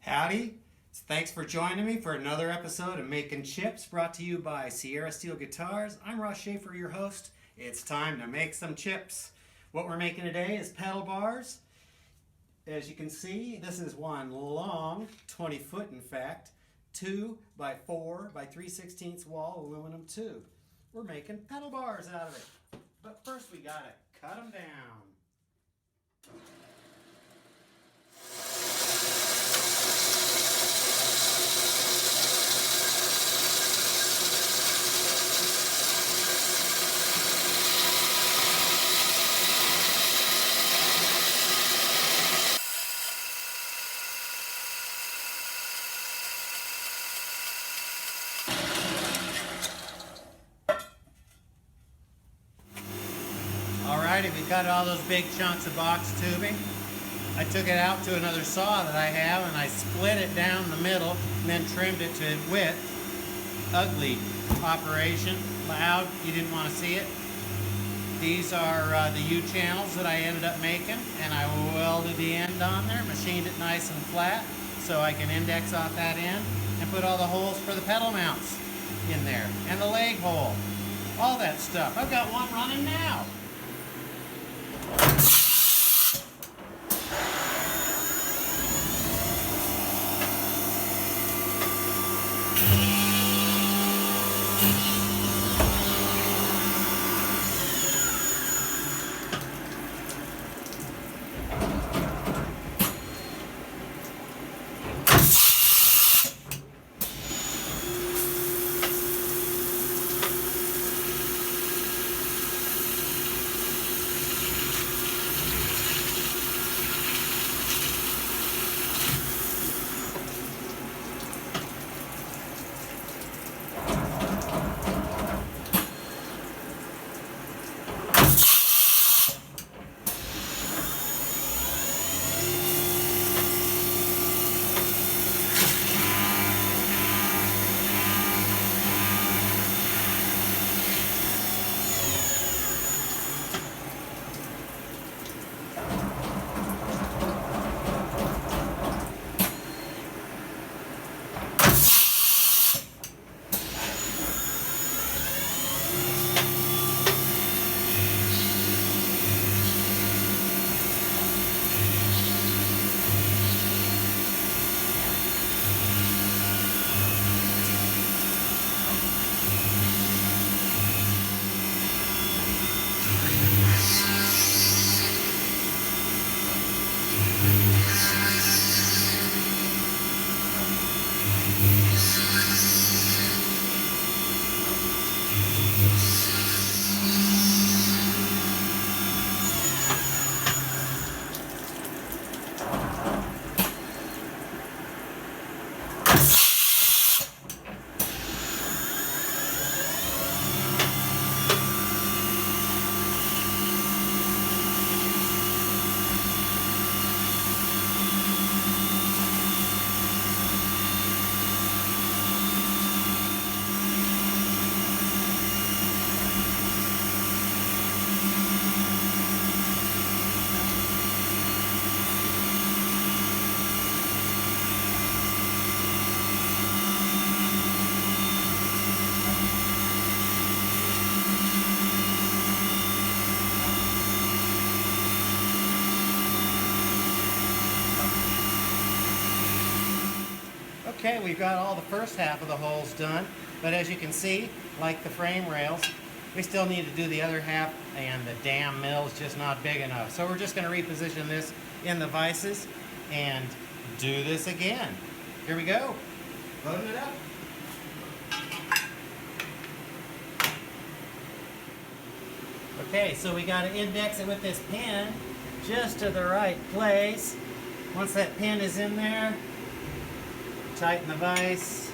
Howdy. Thanks for joining me for another episode of Making Chips, brought to you by Sierra Steel Guitars. I'm Ross Shafer, your host. It's time to make some chips. What we're making today is pedal bars. As you can see, this is one long, 20 foot in fact, 2 by 4 by 3/16 wall aluminum tube. We're making pedal bars out of it. But first we gotta cut them down. Alrighty, we've got all those big chunks of box tubing. I took it out to another saw that I have and I split it down the middle and then trimmed it to width. Ugly operation, loud, you didn't want to see it. These are the U-channels that I ended up making, and I welded the end on there, machined it nice and flat so I can index off that end and put all the holes for the pedal mounts in there and the leg hole, all that stuff. I've got one running now. Okay, we've got all the first half of the holes done, but as you can see, like the frame rails, we still need to do the other half, and the damn mill is just not big enough. So we're just going to reposition this in the vices and do this again. Here we go. Loading it up. Okay, so we got to index it with this pin just to the right place. Once that pin is in there, tighten the vise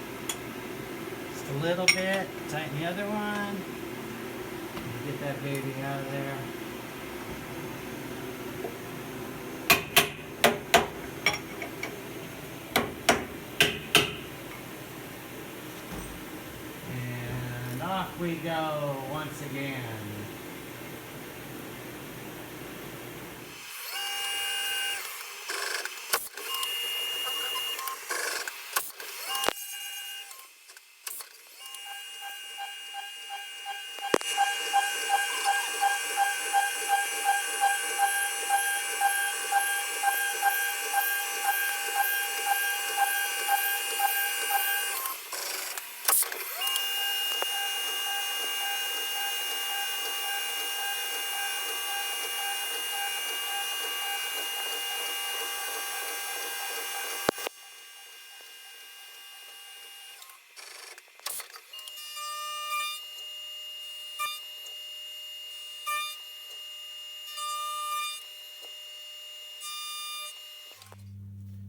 just a little bit, tighten the other one, get that baby out of there. And off we go once again.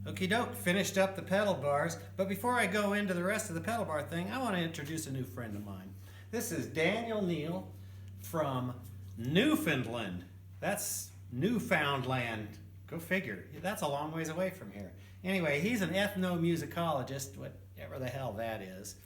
Okie doke, finished up the pedal bars, but before I go into the rest of the pedal bar thing, I want to introduce a new friend of mine. This is Daniel Neal from Newfoundland. That's Newfoundland. Go figure. That's a long ways away from here. Anyway, he's an ethnomusicologist, whatever the hell that is.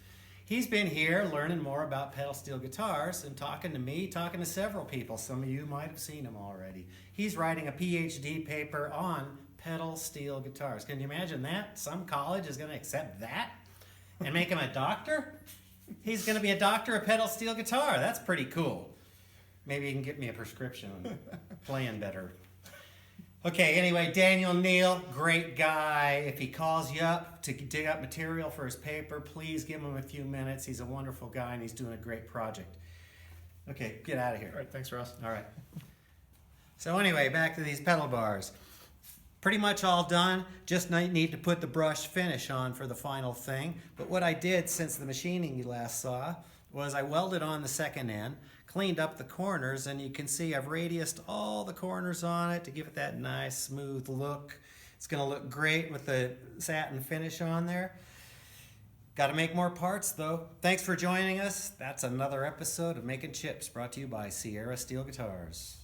He's been here learning more about pedal steel guitars and talking to me, talking to several people. Some of you might have seen him already. He's writing a PhD paper on pedal steel guitars. Can you imagine that? Some college is going to accept that and make him a doctor? He's going to be a doctor of pedal steel guitar. That's pretty cool. Maybe you can get me a prescription on playing better. Okay, anyway, Daniel Neal, great guy. If he calls you up to dig up material for his paper, please give him a few minutes. He's a wonderful guy and he's doing a great project. Okay, get out of here. All right, thanks, Ross. All right. So anyway, back to these pedal bars. Pretty much all done. Just need to put the brush finish on for the final thing. But what I did since the machining you last saw was I welded on the second end, cleaned up the corners, and you can see I've radiused all the corners on it to give it that nice smooth look. It's going to look great with the satin finish on there. Got to make more parts though. Thanks for joining us. That's another episode of Making Chips brought to you by Sierra Steel Guitars.